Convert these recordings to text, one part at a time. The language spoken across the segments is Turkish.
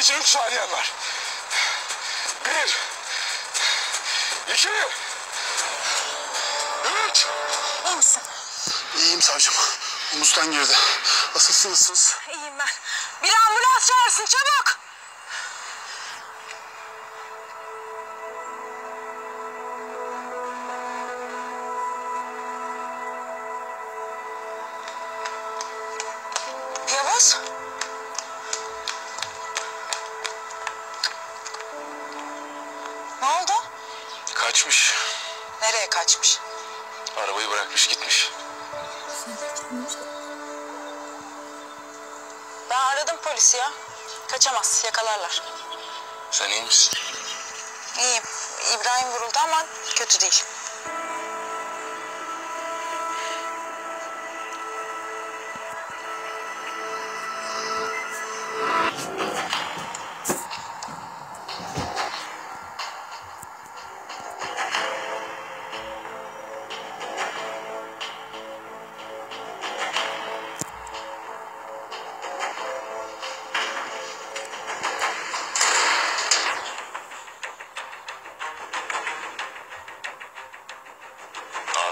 Sadece 3 saniyen var. 1, 2, 3. İyi misin? İyiyim savcım. Omuzdan girdi. Asıl siz nasılsınız? İyiyim ben. Bir ambulans çağırsın çabuk. Yavuz. Ne oldu? Kaçmış. Nereye kaçmış? Arabayı bırakmış gitmiş. Ben aradım polisi ya. Kaçamaz, yakalarlar. Sen iyi misin? İyiyim. İbrahim vuruldu ama kötü değil.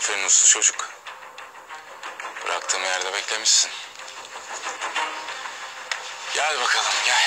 Aferin uslu çocuk. Bıraktığım yerde beklemişsin. Gel bakalım gel.